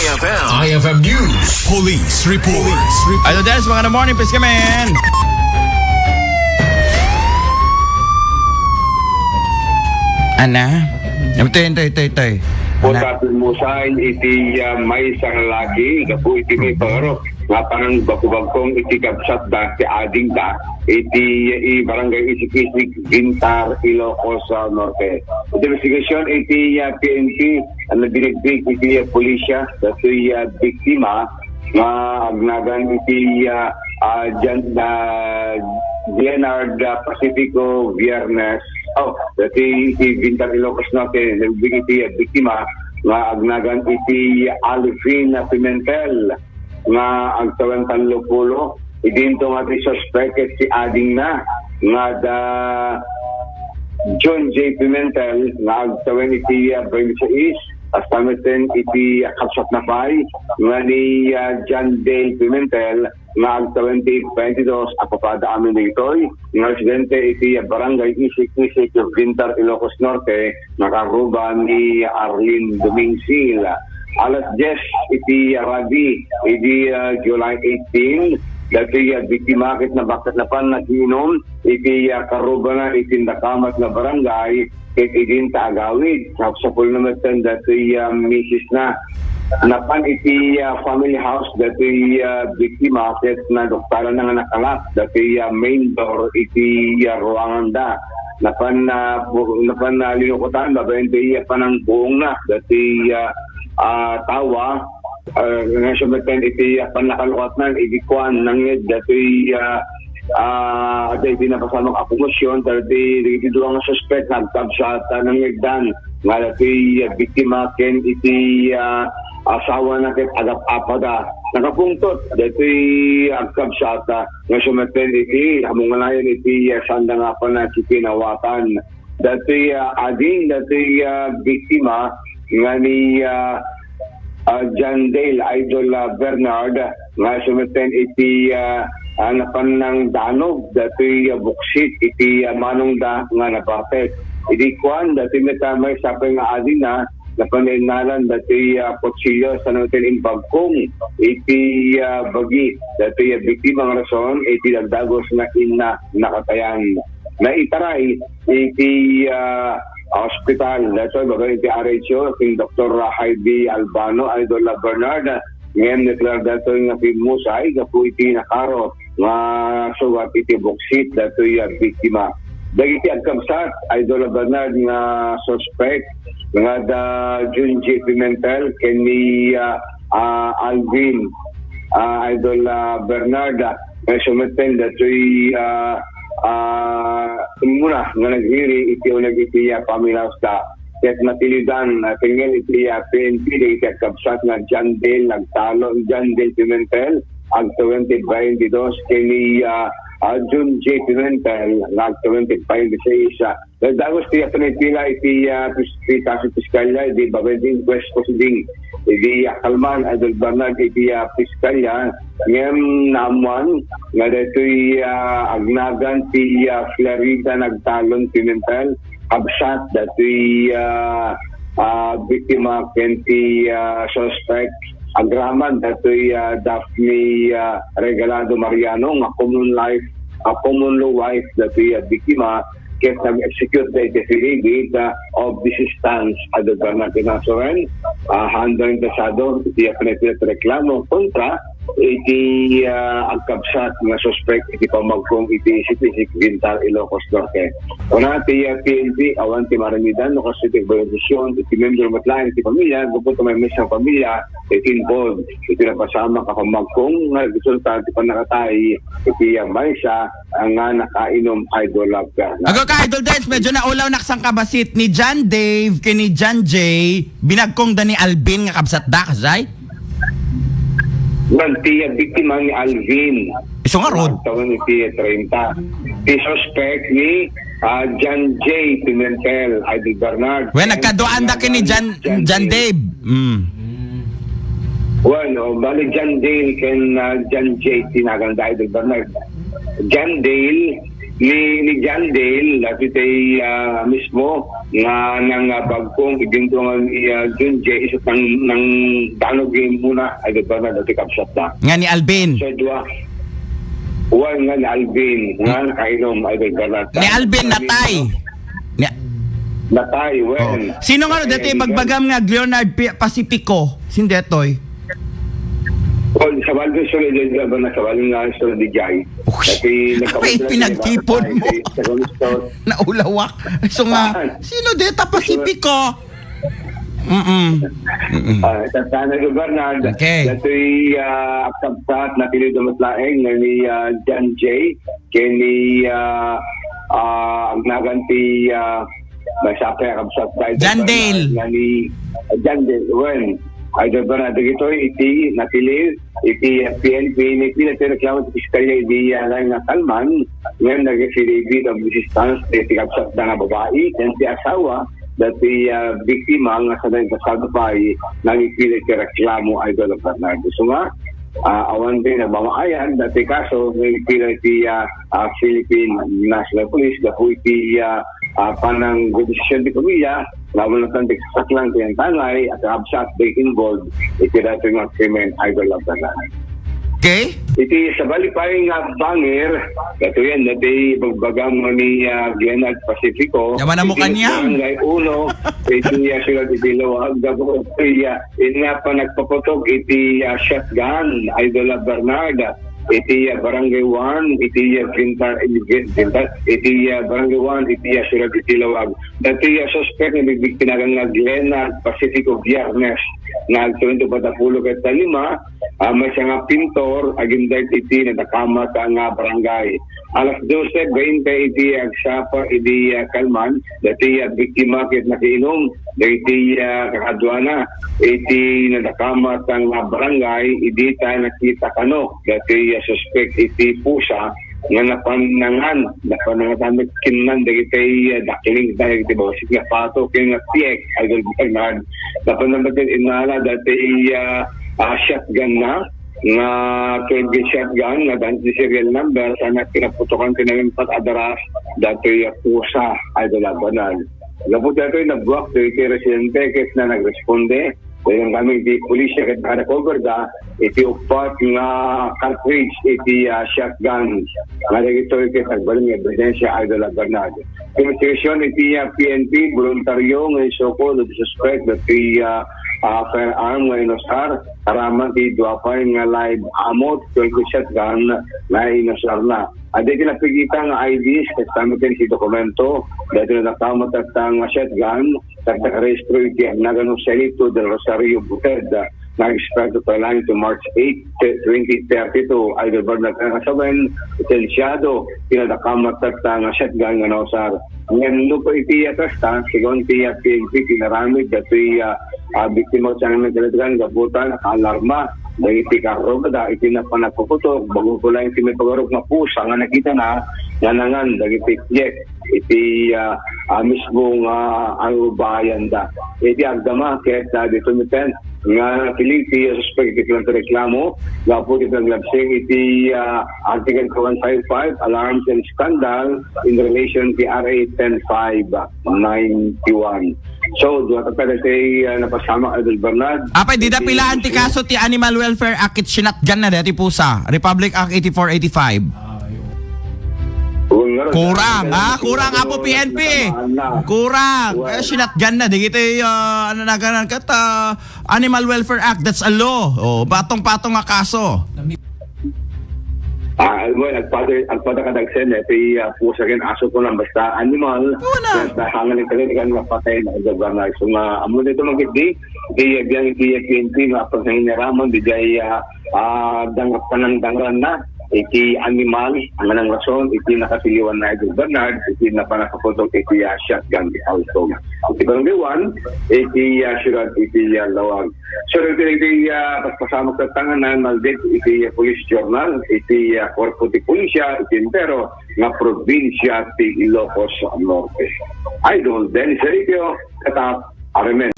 IFM News. Police Report. Idol Dennis, mga morning, please come in. Ana? Ito. Putatin mo sa iti may isang lalaki, kapo iti may paro, nga parang bakubagkong iti kapsat da, ti ading da, iti barangay Isik-Isik, Gintar, Ilocos Norte. Iti investigasyon, iti PNP, ang nabinigdig iti pulisya, dati biktima, nga agnagan iti Leonard Pacifico Viernes, dati iti Gintar, Ilocos Norte, nabinigdig iti biktima, nga agnagan iti Alvin Pimentel, nga agtawan Tanlupulo, idinto nga ti suspect si ading na, nga da John J. Pimentel, nga agtawan iti 26, astamiten iti kapsat na pay, nga ni John Dale Pimentel, nga agtawan iti 22, apapada amin ditoy, nga residente iti barangay Isik-Isik, Gintar, Ilocos Norte, nakaruba ni Arlene Dumingsil. Alas 10 iti Rabi, iti July 18, dati biktima kit na bakit na pan naginom, iti karuba na iti nakamat na barangay, kit idin taagawid. Sa pulo naman dati misis na napan iti family house, dati biktima kit na doktara na nga nakalak, dati main door iti ruangan da. Napan linukutan, babayin iti panang buong na, dati tawa, nga sumeten iti panakalukat na, iti kuan nangid, dati pinapasamang akumosyon, dati iti duwang suspect, nagtabsata ng igdan, nga dati biktima ken iti asawa na ket agap-apada, nakapungtot, dati agtabsata, nga sumeten iti, hamunganayan iti sanda nga pa na kitinawatan, dati ading, dati biktima, nga ni John Dale Idol Bernard, nga sumeten iti napan ng danog, dati buksit iti manong da nga nabatet. Iti kuan, dati metamay sapay nga adin na napaninalan, dati kutsilyo sa natin imbagkong iti bagi, dati biktima ng rason iti dagdagos na ina nakatayan. Naitaray iti hospital. Ito, bagay iti RHO, king Dr. Heidi Albano, Idol Bernard, ngayon deklar dato nga pimusay, kapo iti nakaro, nga suwat iti buksit, dato yung biktima. Dagiti agkamsat, Idol Bernard, nga suspect, nga da Jun J. Pimentel, kini Alvin, Idol Bernard, nga sumeten, dato yung muna nga naghiri iti o nag-itiya pamilaos da ket matilidan tingel iti PNP iti kapsat nga John Dale nagtalo John Dale Pimentel ag 2022 kini Jun J. Pimentel ag 2026 dagos ti pinipila iti piskalya di babending pwesto ding iti kalman Idol Bernard iti piskalya ngem namuan nga dito'y agnagan ti Florida nagtalon Pimentel absat dato'y biktima ken ti suspect agraman dato'y Daphne Regalado Mariano nga common law wife dato'y biktima ket nag-execute the affidavit of desistance at the Bernard Pinasoren handang kasado iti pinipilit reklamo kontra iti agkabsat nga suspect iti pamagkong iti Isik-Isik Gintar Ilocos Norte. Una ti PNP awan ti maramidan no kasi iti benepisyon iti member matlain iti pamilya gupot may misang pamilya iti involved iti napasama ka pamagkong nga resulta iti panakatay iti maysa nga nakainom Idol Bernard. Ako ka Idol Dance, medyo naulaw naksang kabasit ni John Dave kini John J. Binagkong da ni Alvin nga kabsat da kasay? Ti biktima ni Alvin. Iso nga rod. Tawag ni Tia 30. Ti suspect ni John J. Pimentel, Idol Bernard. Well, nagkaduan da kini John Dave. Well, bali John Dale ken John J. tinagan da Idol Bernard. John Dale ni John Dale at itay mismo nga nang bagkong idintungan ni Jun J isa ng danog game muna ay diba na dati kapsat na. Nga ni Alvin. So dua uwan nga ni Alvin nga nakainom ay diba na. Ni Alvin natay. Natay, when. Sino nga dati bagbagam nga Leonard Pacifico? Sindi atoy. Sa Waldo Solid ba na sa Waldo nga Solid di Jai. Ay, pinagtipon mo. Naulawak. So nga, sino deta Pacifico? Sana Bernard. Okay. Dato'y akabsat na pilidamatlaeng na ni John J. Kini ang naganti masapay akabsat tayo. John Dale. Ni John Dale. When? Ay Bernard, ito iti napili, iti PNP, iti natireklamo sa piskalya, iti lang na kalman, ngayon nag-affidavit of resistance, iti kapsat na nga babae, and si asawa, dati biktima nga sa nang kasado pa ay nangipilit ka reklamo ay Idol Bernardo. So nga, awan din nagmamaayan, dati kaso, nangipilit iti Philippine National Police, dahil iti panang judicial di pamilya, laban na tantik sa saklang tiyang tanay at absat they involved iti dati nga krimen Idol Bernardo. Okay? Iti sa balipay nga bangir, ito yan, dati bagbagam ni Leonard Pacifico. Yaman na mo kanya. Ngay uno, iti sila iti lawag, dabo iti nga pa nagpaputok iti shotgun, Idol Bernardo. Iti Barangay 1, iti Vintar, iti Barangay 1, iti sila iti lawag. Dati suspect na bigtinagan nga Leonard Pacifico Viernes na agtuwento patapulo ket talima, may siya nga pintor, aginday iti nadakama sa nga barangay. Alas 12:20 iti agsapa iti kalman, dati biktima ket nakiinom, dati kakadwana, iti nadakama sa nga barangay, iti tayo nakita kano, dati suspect iti pusa, nga napanangan kinan dagiti dakiling dagiti bawsik nga pato ken nga tiek Idol Bernard napanamatan inala dati shotgun na nga KG shotgun nga dati serial number sana pinaputokan tinangin patadaras dati pusa Idol Bernard lapot dito nag-block dito residente kes na nagresponde dahil kami di pulisya ket naka-cover da iti upat nga cartridge iti shotgun nga dito iti tagbaling ebidensya Idol Bernard. Investigation iti PNP voluntaryo nga isoko ng suspect dati firearm nga inosar karaman ti duapay nga live ammo 20 shotgun na inosar na. Adi kinapigita nga IDs kasama kin si dokumento dahil nakakamot at nga shotgun nagtakarestro iti naganong Selito del Rosario Buked nag-expect pa lang to March 8, 2032 Idol Bernard nga sabihin lisensyado pinadakamat at nga shotgun nga nausar. Ngayon lupa iti atasta sigon ti PNP kinaramid dati biktima sa nga nagkaladagan gabutan alarma dahil iti karog da iti na panagpuputok bago ko lang iti may pagarog na pusa nga nakita na nanangan dahil iti tiyek iti mismo nga ang bayan da iti agdama kahit na dito miten nga kiliti suspect iti lang reklamo gapo iti naglabsing iti Article 155 alarms and scandal in relation to RA 10591. So, duwa ta iti napasama Idol Bernard. Apay, di da pila antikaso ti Animal Welfare Act it sinatgan na dati pusa. Republic Act 8485. Kurang, kurang apo PNP. Kurang. Sinatgan na di kita naganan kat Animal Welfare Act, that's a law. Oh, patong-patong nga kaso. Agpada kadagsen iti pusa ken aso ko lang basta animal na hangan ni talaga nga patay na Bernard. So nga amo dito magiti di biang iti PNP nga paghiniraman di jay dangran na iti animal ang nang rason iti nakasiliwan na Idol Bernard iti napanakaputok iti shotgun also. Iti barangay 1 iti syudad iti lawag. So iti paspasamok sa tanganan maldit iti police journal iti korpo ti pulisya iti entero nga probinsya ti Ilocos Norte. Idol Dennis Sergio katap Aremen.